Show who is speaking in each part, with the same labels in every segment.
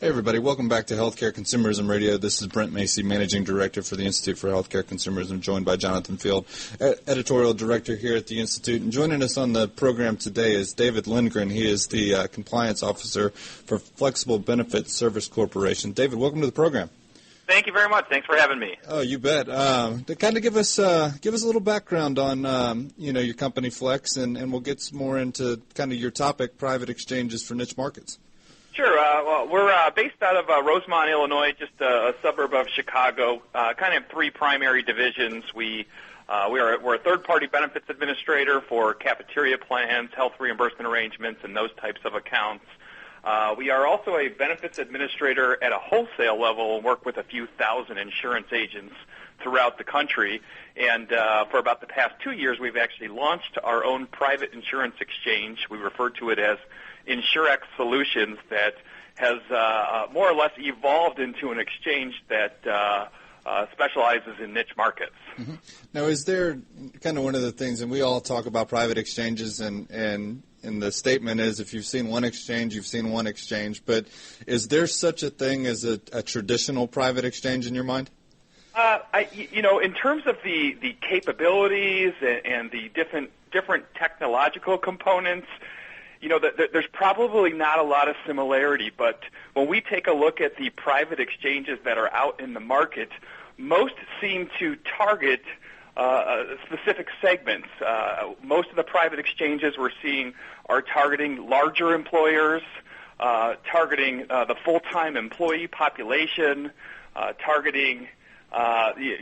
Speaker 1: Hey everybody, welcome back to Healthcare Consumerism Radio. This is Brent Macy, Managing Director for the Institute for Healthcare Consumerism, joined by Jonathan Field, Editorial Director here at the Institute. And joining us on the program today is David Lindgren. He is the Compliance Officer for Flexible Benefits Service Corporation. David, welcome to the program.
Speaker 2: Thank you very much. Thanks for having me.
Speaker 1: Oh, you bet. To kind of give us a little background on your company Flex, and we'll get more into kind of your topic, private exchanges for niche markets.
Speaker 2: Sure. Well, we're based out of Rosemont, Illinois, just a suburb of Chicago. Kind of three primary divisions. We're a third-party benefits administrator for cafeteria plans, health reimbursement arrangements, and those types of accounts. We are also a benefits administrator at a wholesale level and work with a few thousand insurance agents throughout the country. And for about the past 2 years, we've actually launched our own private insurance exchange. We refer to it as InsureX Solutions, that has more or less evolved into an exchange that specializes in niche markets.
Speaker 1: Mm-hmm. Now, is there kind of one of the things, and we all talk about private exchanges, and the statement is if you've seen one exchange, you've seen one exchange, but is there such a thing as a traditional private exchange in your mind?
Speaker 2: In terms of the capabilities and the different technological components, there's probably not a lot of similarity, but when we take a look at the private exchanges that are out in the market, most seem to target specific segments. Most of the private exchanges we're seeing are targeting larger employers, targeting the full-time employee population, targeting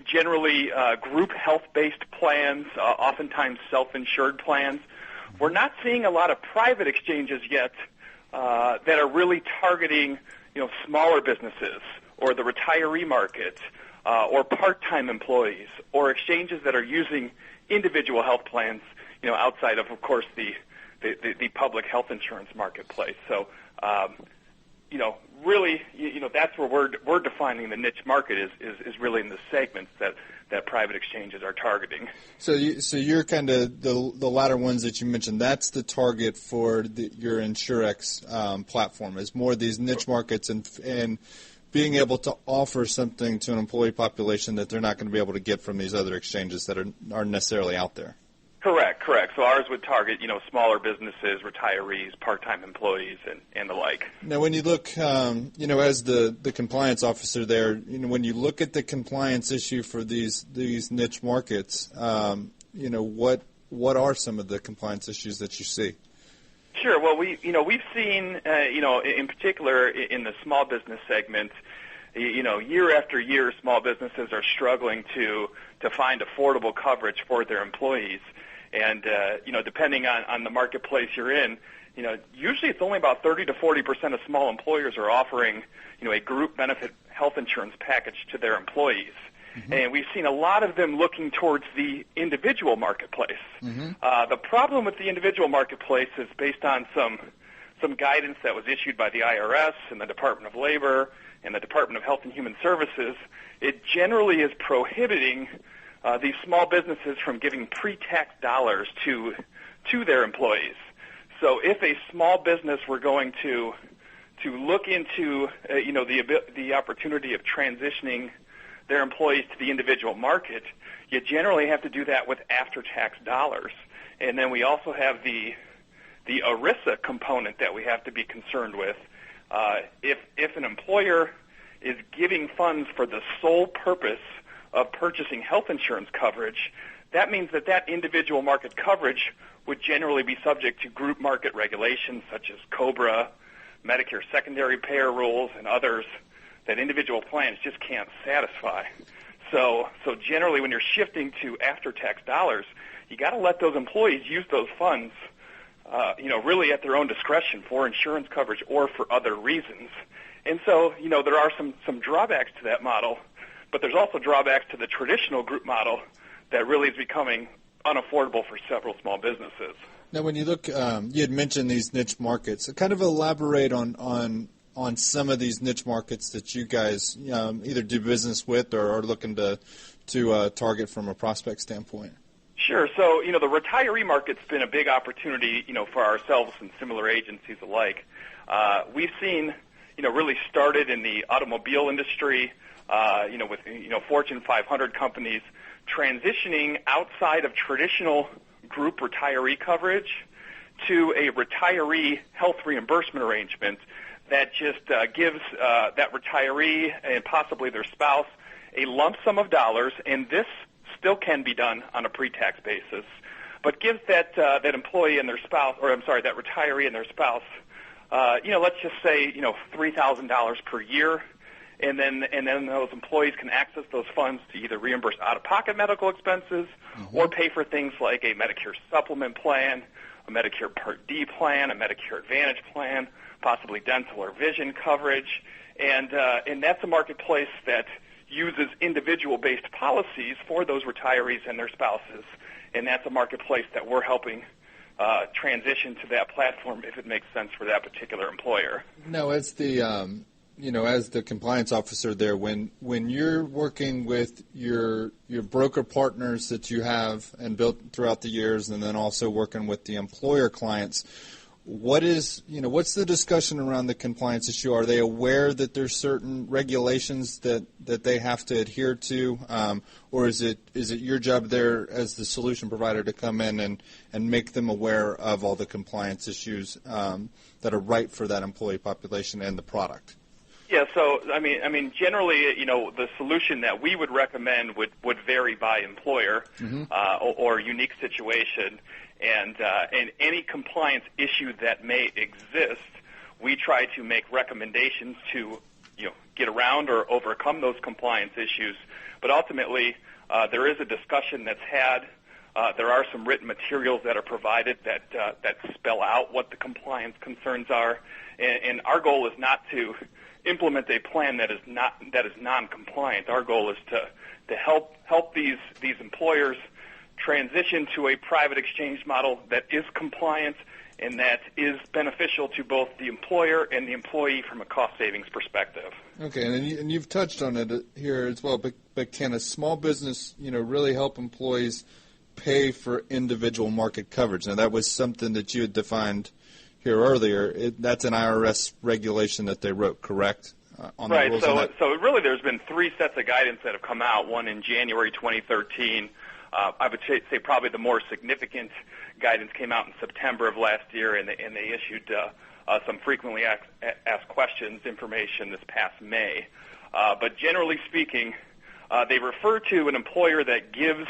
Speaker 2: generally group health-based plans, oftentimes self-insured plans. We're not seeing a lot of private exchanges yet that are really targeting, smaller businesses or the retiree market or part-time employees or exchanges that are using individual health plans, outside of course, the public health insurance marketplace. So, really, that's where we're defining the niche market is really in the segments that private exchanges are targeting.
Speaker 1: So you're kind of the latter ones that you mentioned. That's the target for your InsureX platform, is more these niche markets and being able to offer something to an employee population that they're not going to be able to get from these other exchanges that are necessarily out there.
Speaker 2: Correct. So ours would target, smaller businesses, retirees, part-time employees, and the like.
Speaker 1: Now, when you look, as the compliance officer there, when you look at the compliance issue for these niche markets, what are some of the compliance issues that you see?
Speaker 2: Sure. Well, we've seen, in particular in the small business segment, year after year, small businesses are struggling to find affordable coverage for their employees. And, depending on the marketplace you're in, usually it's only about 30 to 40% of small employers are offering, a group benefit health insurance package to their employees. Mm-hmm. And we've seen a lot of them looking towards the individual marketplace. Mm-hmm. The problem with the individual marketplace is based on some guidance that was issued by the IRS and the Department of Labor and the Department of Health and Human Services. It generally is prohibiting these small businesses from giving pre-tax dollars to their employees. So if a small business were going to look into the opportunity of transitioning their employees to the individual market, you generally have to do that with after-tax dollars. And then we also have the ERISA component that we have to be concerned with. If an employer is giving funds for the sole purpose of purchasing health insurance coverage, that means that individual market coverage would generally be subject to group market regulations such as COBRA, Medicare secondary payer rules, and others that individual plans just can't satisfy. So generally when you're shifting to after-tax dollars, you got to let those employees use those funds, really at their own discretion for insurance coverage or for other reasons. And so, there are some drawbacks to that model, but there's also drawbacks to the traditional group model that really is becoming unaffordable for several small businesses.
Speaker 1: Now, when you look, you had mentioned these niche markets. So kind of elaborate on some of these niche markets that you guys either do business with or are looking to target from a prospect standpoint.
Speaker 2: Sure. So, the retiree market's been a big opportunity, for ourselves and similar agencies alike. We've seen, really started in the automobile industry, with Fortune 500 companies transitioning outside of traditional group retiree coverage to a retiree health reimbursement arrangement that just gives that retiree and possibly their spouse a lump sum of dollars, and this still can be done on a pre-tax basis, but gives that employee and their spouse, that retiree and their spouse, let's just say $3,000 per year, and then those employees can access those funds to either reimburse out-of-pocket medical expenses or pay for things like a Medicare supplement plan, a Medicare Part D plan, a Medicare Advantage plan, possibly dental or vision coverage, and that's a marketplace that uses individual-based policies for those retirees and their spouses, and that's a marketplace that we're helping transition to that platform if it makes sense for that particular employer.
Speaker 1: Now, as the as the compliance officer there, when you're working with your broker partners that you have and built throughout the years, and then also working with the employer clients, what's the discussion around the compliance issue? Are they aware that there's certain regulations that they have to adhere to, or is it your job there as the solution provider to come in and make them aware of all the compliance issues that are right for that employee population and the product?
Speaker 2: Yeah, so I mean, generally, the solution that we would recommend would vary by employer or unique situation, and any compliance issue that may exist, we try to make recommendations to get around or overcome those compliance issues. But ultimately, there is a discussion that's had. There are some written materials that are provided that spell out what the compliance concerns are, and our goal is not to implement a plan that is non-compliant. Our goal is to help these employers transition to a private exchange model that is compliant and that is beneficial to both the employer and the employee from a cost savings perspective.
Speaker 1: Okay, and you've touched on it here as well, but can a small business really help employees pay for individual market coverage? Now, that was something that you had defined here earlier. That's an IRS regulation that they wrote, correct?
Speaker 2: Right. So really, there's been three sets of guidance that have come out. One in January 2013. I would say probably the more significant guidance came out in September of last year, and they issued some frequently asked questions information this past May. But generally speaking, they refer to an employer that gives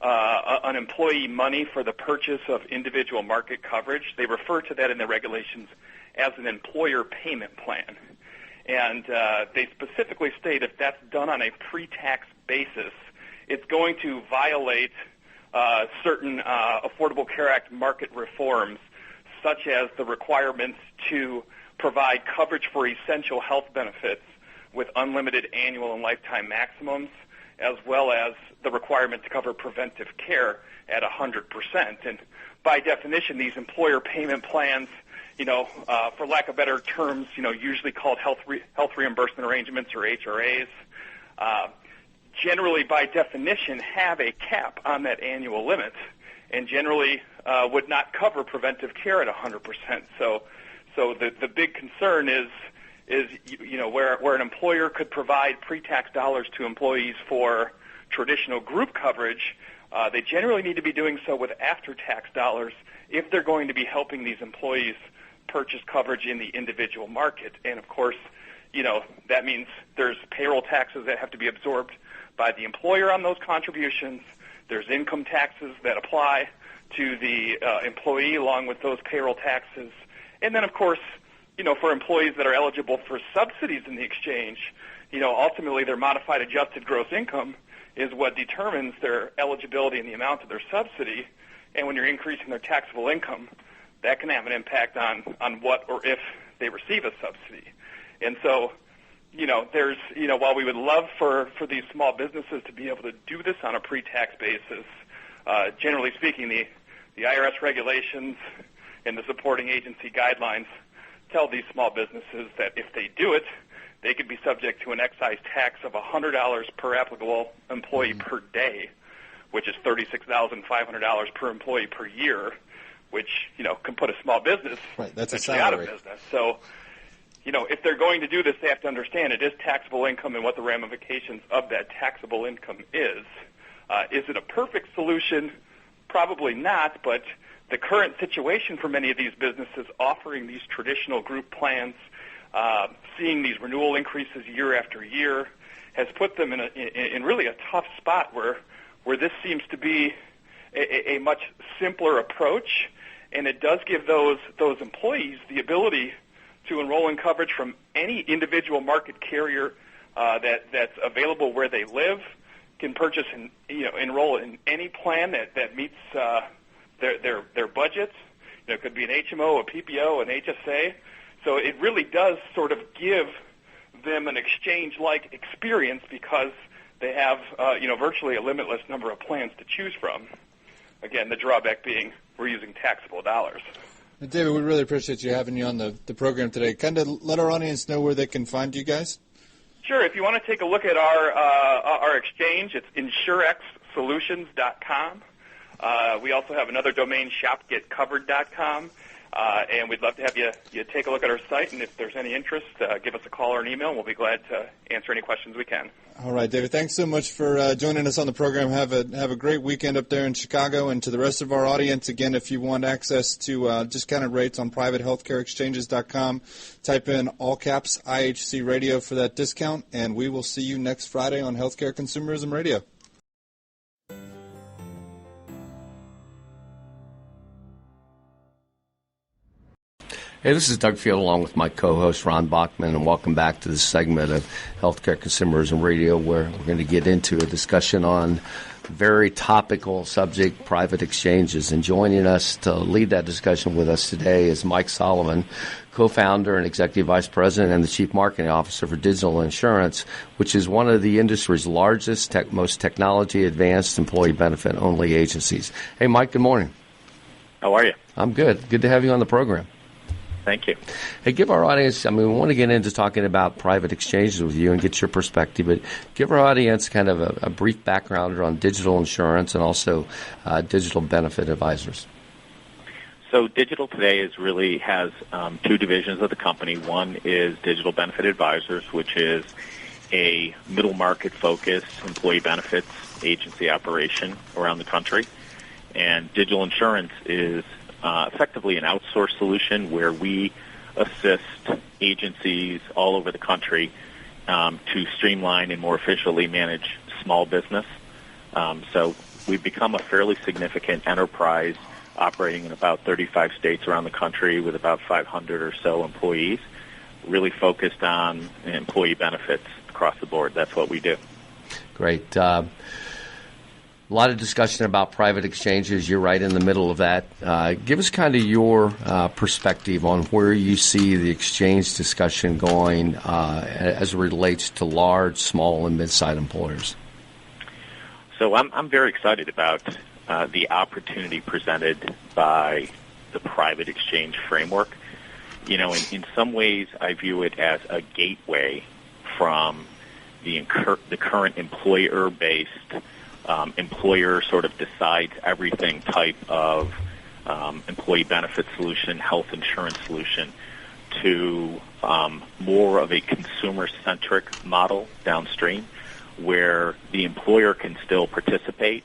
Speaker 2: an employee money for the purchase of individual market coverage. They refer to that in the regulations as an employer payment plan. And they specifically state if that's done on a pre-tax basis, it's going to violate certain Affordable Care Act market reforms, such as the requirements to provide coverage for essential health benefits with unlimited annual and lifetime maximums, as well as the requirement to cover preventive care at 100%. And by definition, these employer payment plans, for lack of better terms, usually called health reimbursement arrangements or HRAs, generally by definition have a cap on that annual limit and generally would not cover preventive care at 100%. So the big concern is where an employer could provide pre-tax dollars to employees for traditional group coverage, they generally need to be doing so with after-tax dollars if they're going to be helping these employees purchase coverage in the individual market. And, of course, that means there's payroll taxes that have to be absorbed by the employer on those contributions. There's income taxes that apply to the employee along with those payroll taxes. And then, of course, for employees that are eligible for subsidies in the exchange, ultimately their modified adjusted gross income is what determines their eligibility and the amount of their subsidy. And when you're increasing their taxable income, that can have an impact on what or if they receive a subsidy. And so, there's, while we would love for these small businesses to be able to do this on a pre-tax basis, generally speaking, the IRS regulations and the supporting agency guidelines tell these small businesses that if they do it, they could be subject to an excise tax of $100 per applicable employee per day, which is $36,500 per employee per year, which, can put a small business
Speaker 1: that's
Speaker 2: essentially out of business. So, if they're going to do this, they have to understand it is taxable income and what the ramifications of that taxable income is. Is it a perfect solution? Probably not, but the current situation for many of these businesses offering these traditional group plans, seeing these renewal increases year after year, has put them in really a tough spot where this seems to be a much simpler approach, and it does give those employees the ability to enroll in coverage from any individual market carrier that's available where they live, can purchase and enroll in any plan that meets their budgets. It could be an HMO, a PPO, an HSA. So it really does sort of give them an exchange-like experience because they have virtually a limitless number of plans to choose from. Again, the drawback being we're using taxable dollars.
Speaker 1: David, we really appreciate you having you on the program today. Kind of let our audience know where they can find you guys.
Speaker 2: Sure. If you want to take a look at our exchange, it's insurexsolutions.com. We also have another domain, shopgetcovered.com. And we'd love to have you take a look at our site, and if there's any interest, give us a call or an email, and we'll be glad to answer any questions we can.
Speaker 1: All right, David, thanks so much for joining us on the program. Have a great weekend up there in Chicago. And to the rest of our audience, again, if you want access to discounted rates on privatehealthcareexchanges.com, type in all caps IHC Radio for that discount, and we will see you next Friday on Healthcare Consumerism Radio.
Speaker 3: Hey, this is Doug Field along with my co-host Ron Bachman, and welcome back to this segment of Healthcare Consumerism Radio, where we're going to get into a discussion on a very topical subject, private exchanges. And joining us to lead that discussion with us today is Mike Sullivan, co-founder and executive vice president and the chief marketing officer for Digital Insurance, which is one of the industry's largest, most technology-advanced employee benefit-only agencies. Hey, Mike, good morning.
Speaker 4: How are you?
Speaker 3: I'm good. Good to have you on the program.
Speaker 4: Thank you.
Speaker 3: Hey, give our audience, we want to get into talking about private exchanges with you and get your perspective, but give our audience kind of a brief background on digital insurance and also digital benefit advisors.
Speaker 4: So digital today has two divisions of the company. One is Digital Benefit Advisors, which is a middle market focused employee benefits agency operation around the country. And Digital Insurance is effectively an outsourced solution where we assist agencies all over the country to streamline and more efficiently manage small business. So we've become a fairly significant enterprise operating in about 35 states around the country with about 500 or so employees, really focused on employee benefits across the board. That's what we do.
Speaker 3: Great. A lot of discussion about private exchanges. You're right in the middle of that. Give us kind of your perspective on where you see the exchange discussion going as it relates to large, small, and mid-sized employers.
Speaker 4: So I'm very excited about the opportunity presented by the private exchange framework. You know, in some ways, I view it as a gateway from the current employer-based employer sort of decides everything type of employee benefit solution, health insurance solution, to more of a consumer-centric model downstream, where the employer can still participate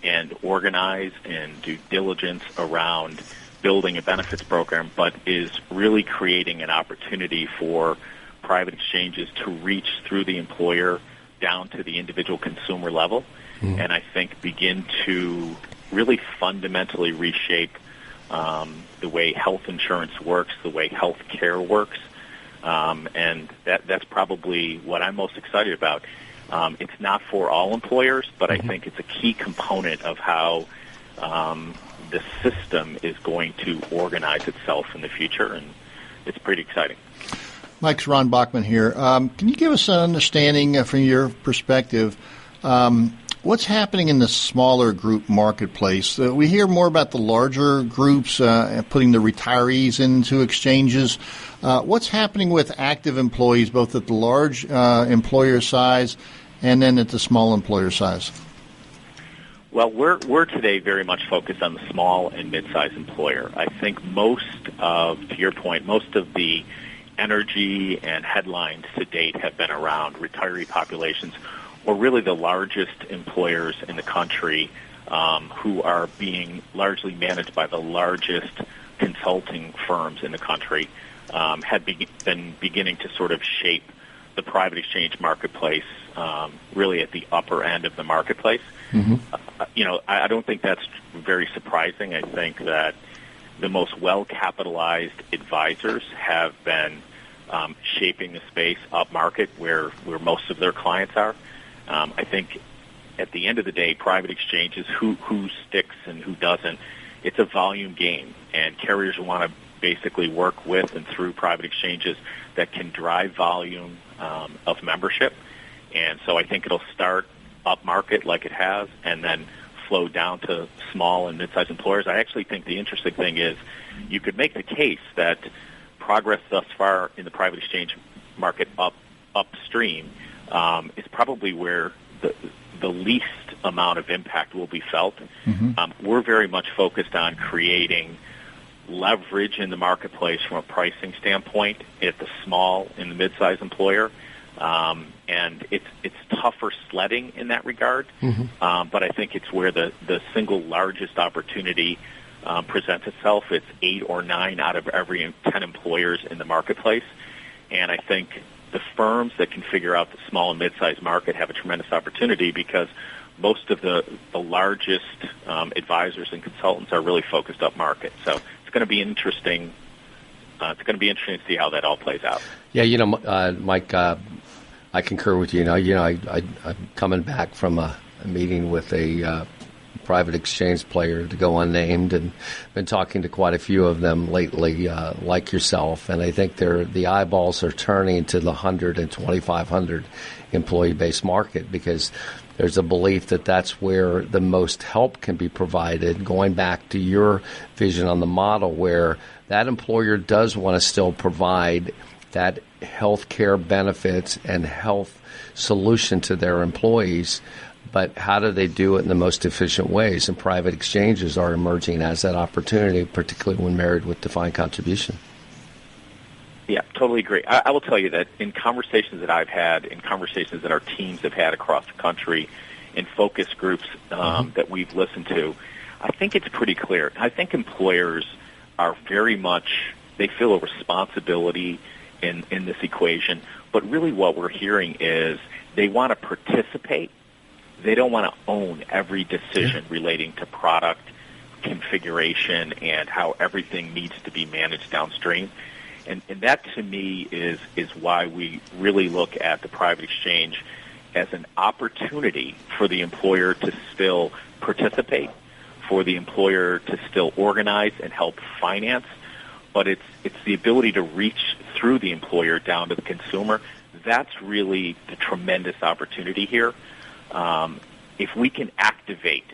Speaker 4: and organize and do diligence around building a benefits program, but is really creating an opportunity for private exchanges to reach through the employer down to the individual consumer level. And I think begin to really fundamentally reshape the way health insurance works, the way health care works, and that's probably what I'm most excited about. It's not for all employers, but I think it's a key component of how the system is going to organize itself in the future, and it's pretty exciting.
Speaker 5: Mike's Ron Bachman here. Can you give us an understanding from your perspective what's happening in the smaller group marketplace? We hear more about the larger groups putting the retirees into exchanges. What's happening with active employees, both at the large employer size and then at the small employer size?
Speaker 4: Well, we're today very much focused on the small and mid-sized employer. I think to your point, most of the energy and headlines to date have been around retiree populations, or really the largest employers in the country who are being largely managed by the largest consulting firms in the country, had been beginning to sort of shape the private exchange marketplace, really at the upper end of the marketplace. Mm-hmm. I don't think that's very surprising. I think that the most well-capitalized advisors have been shaping the space up market where most of their clients are. I think at the end of the day, private exchanges, who sticks and who doesn't, it's a volume game, and carriers want to basically work with and through private exchanges that can drive volume of membership. And so I think it'll start up market like it has and then flow down to small and mid-sized employers. I actually think the interesting thing is you could make the case that progress thus far in the private exchange market upstream is probably where the least amount of impact will be felt. Mm-hmm. We're very much focused on creating leverage in the marketplace from a pricing standpoint at the small and the mid-sized employer. And it's tougher sledding in that regard. Mm-hmm. But I think it's where the single largest opportunity presents itself. It's 8 or 9 out of every 10 employers in the marketplace. And I think the firms that can figure out the small and mid-sized market have a tremendous opportunity because most of the largest advisors and consultants are really focused up market. So it's going to be interesting. It's going to be interesting to see how that all plays out.
Speaker 3: Yeah, Mike, I concur with you. I'm coming back from a meeting with a private exchange player, to go unnamed, and been talking to quite a few of them lately, like yourself. And I think the eyeballs are turning to the 100 and 2,500 employee-based market because there's a belief that that's where the most help can be provided, going back to your vision on the model where that employer does want to still provide that health care benefits and health solution to their employees, but how do they do it in the most efficient ways? And private exchanges are emerging as that opportunity, particularly when married with defined contribution.
Speaker 4: Yeah, totally agree. I will tell you that in conversations that I've had, in conversations that our teams have had across the country, in focus groups that we've listened to, I think it's pretty clear. I think employers are very much, they feel a responsibility in this equation, but really what we're hearing is they want to participate. They don't want to own every decision relating to product configuration and how everything needs to be managed downstream. And that, to me, is why we really look at the private exchange as an opportunity for the employer to still participate, for the employer to still organize and help finance, but it's the ability to reach through the employer down to the consumer. That's really the tremendous opportunity here. If we can activate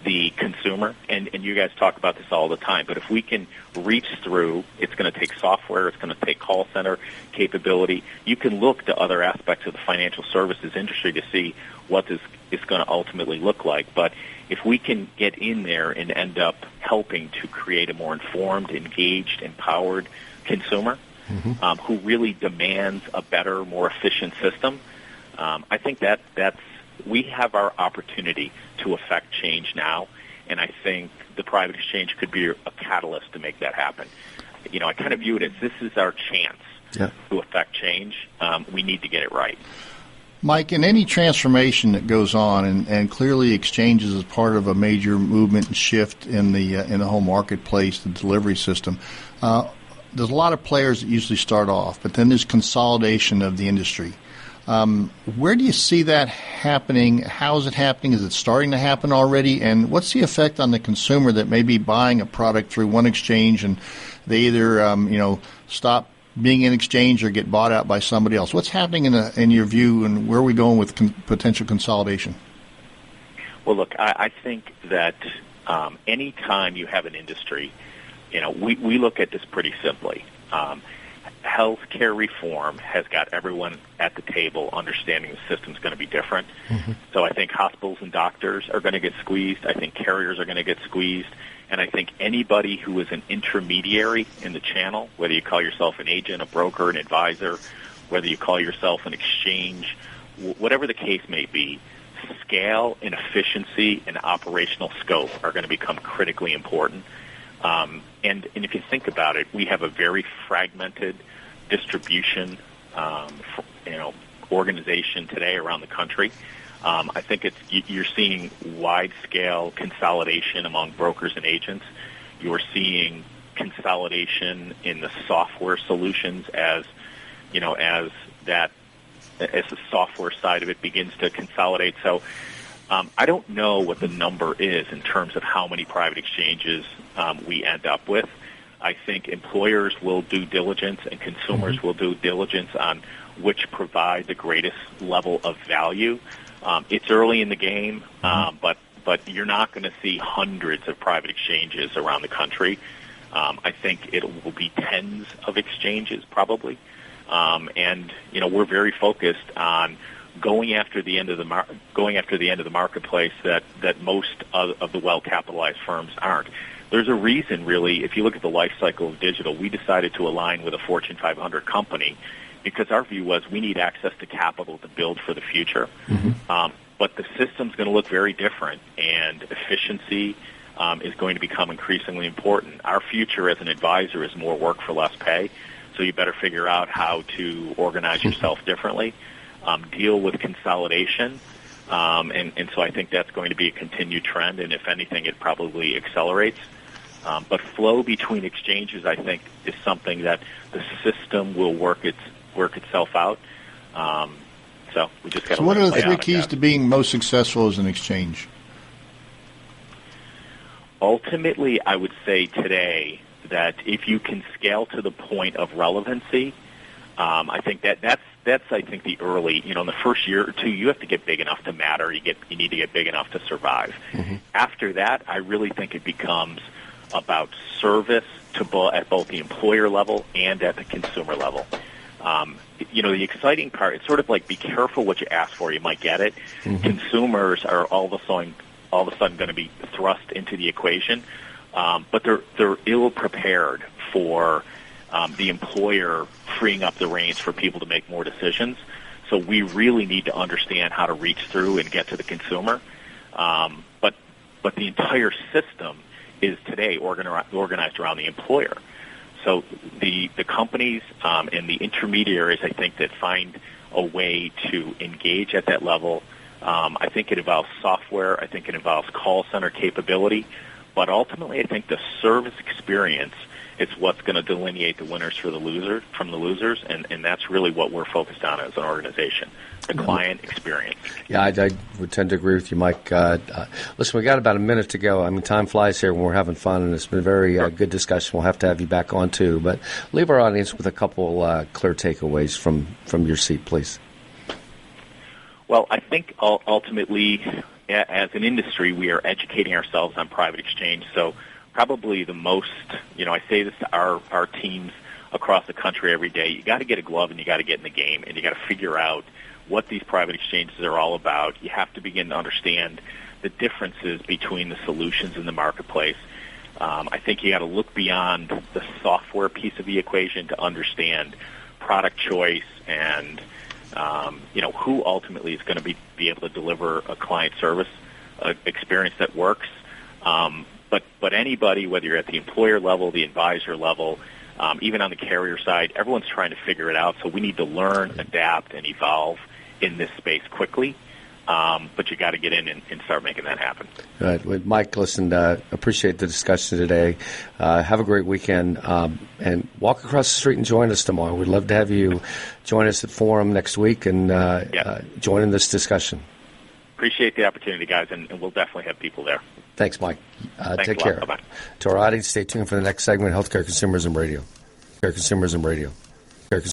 Speaker 4: the consumer, and you guys talk about this all the time, but if we can reach through, it's going to take software, it's going to take call center capability. You can look to other aspects of the financial services industry to see what this is going to ultimately look like. But if we can get in there and end up helping to create a more informed, engaged, empowered consumer who really demands a better, more efficient system, I think that's we have our opportunity to affect change now, and I think the private exchange could be a catalyst to make that happen. I kind of view it as this is our chance to affect change. We need to get it right.
Speaker 5: Mike, in any transformation that goes on, and clearly exchanges is part of a major movement and shift in the whole marketplace, the delivery system, there's a lot of players that usually start off, but then there's consolidation of the industry. Where do you see that happening? How is it happening? Is it starting to happen already? And what's the effect on the consumer that may be buying a product through one exchange and they either stop being in exchange or get bought out by somebody else? What's happening in your view, and where are we going with potential consolidation?
Speaker 4: Well, look, I think that any time you have an industry, we look at this pretty simply. Healthcare reform has got everyone at the table understanding the system's going to be different. So I think hospitals and doctors are going to get squeezed. I think carriers are going to get squeezed. And I think anybody who is an intermediary in the channel, whether you call yourself an agent, a broker, an advisor, whether you call yourself an exchange, whatever the case may be, scale and efficiency and operational scope are going to become critically important. And if you think about it, we have a very fragmented distribution, organization today around the country. I think you're seeing wide-scale consolidation among brokers and agents. You're seeing consolidation in the software solutions as the software side of it begins to consolidate. So I don't know what the number is in terms of how many private exchanges we end up with. I think employers will do diligence and consumers will do diligence on which provide the greatest level of value. It's early in the game, but you're not going to see hundreds of private exchanges around the country. I think it will be tens of exchanges probably. And we're very focused on going after the end of the marketplace that most of the well-capitalized firms aren't. There's a reason, really, if you look at the life cycle of digital, we decided to align with a Fortune 500 company because our view was we need access to capital to build for the future. But the system's going to look very different, and efficiency is going to become increasingly important. Our future as an advisor is more work for less pay, so you better figure out how to organize yourself differently, deal with consolidation, and so I think that's going to be a continued trend, and if anything, it probably accelerates. But flow between exchanges, I think, is something that the system will work itself out. So we just got to.
Speaker 5: So, what are the three keys to being most successful as an exchange?
Speaker 4: Ultimately, I would say today that if you can scale to the point of relevancy, I think that's I think the early, in the first year or two, you have to get big enough to matter. You need to get big enough to survive. After that, I really think it becomes about service at both the employer level and at the consumer level. The exciting part, it's sort of like be careful what you ask for, you might get it. Consumers are all of a sudden going to be thrust into the equation, but they're ill prepared for the employer freeing up the reins for people to make more decisions. So we really need to understand how to reach through and get to the consumer. But the entire system is today organized around the employer. So the companies and the intermediaries, I think, that find a way to engage at that level, I think it involves software. I think it involves call center capability. But ultimately, I think the service experience is what's going to delineate the winners from the losers, and that's really what we're focused on as an organization, the client experience.
Speaker 3: Yeah, I would tend to agree with you, Mike. Listen, we got about a minute to go. I mean, time flies here when we're having fun, and it's been a very good discussion. We'll have to have you back on, too. But leave our audience with a couple clear takeaways from your seat, please.
Speaker 4: Well, I think ultimately, as an industry, we are educating ourselves on private exchange. So probably the most, I say this to our teams across the country every day, you got to get a glove and you got to get in the game, and you got to figure out what these private exchanges are all about. You have to begin to understand the differences between the solutions in the marketplace. I think you got to look beyond the software piece of the equation to understand product choice and who ultimately is going to be able to deliver a client service experience that works. But anybody, whether you're at the employer level, the advisor level, even on the carrier side, everyone's trying to figure it out. So we need to learn, adapt, and evolve in this space quickly. But you got to get in and start making that happen.
Speaker 3: Right. Well, Mike, listen, appreciate the discussion today. Have a great weekend. And walk across the street and join us tomorrow. We'd love to have you join us at Forum next week and join in this discussion.
Speaker 4: Appreciate the opportunity, guys, and we'll definitely have people there.
Speaker 3: Thanks, Mike.
Speaker 4: Thanks
Speaker 3: take
Speaker 4: a lot.
Speaker 3: care.
Speaker 4: Bye-bye.
Speaker 3: To our audience, stay tuned for the next segment, Healthcare Consumerism Radio.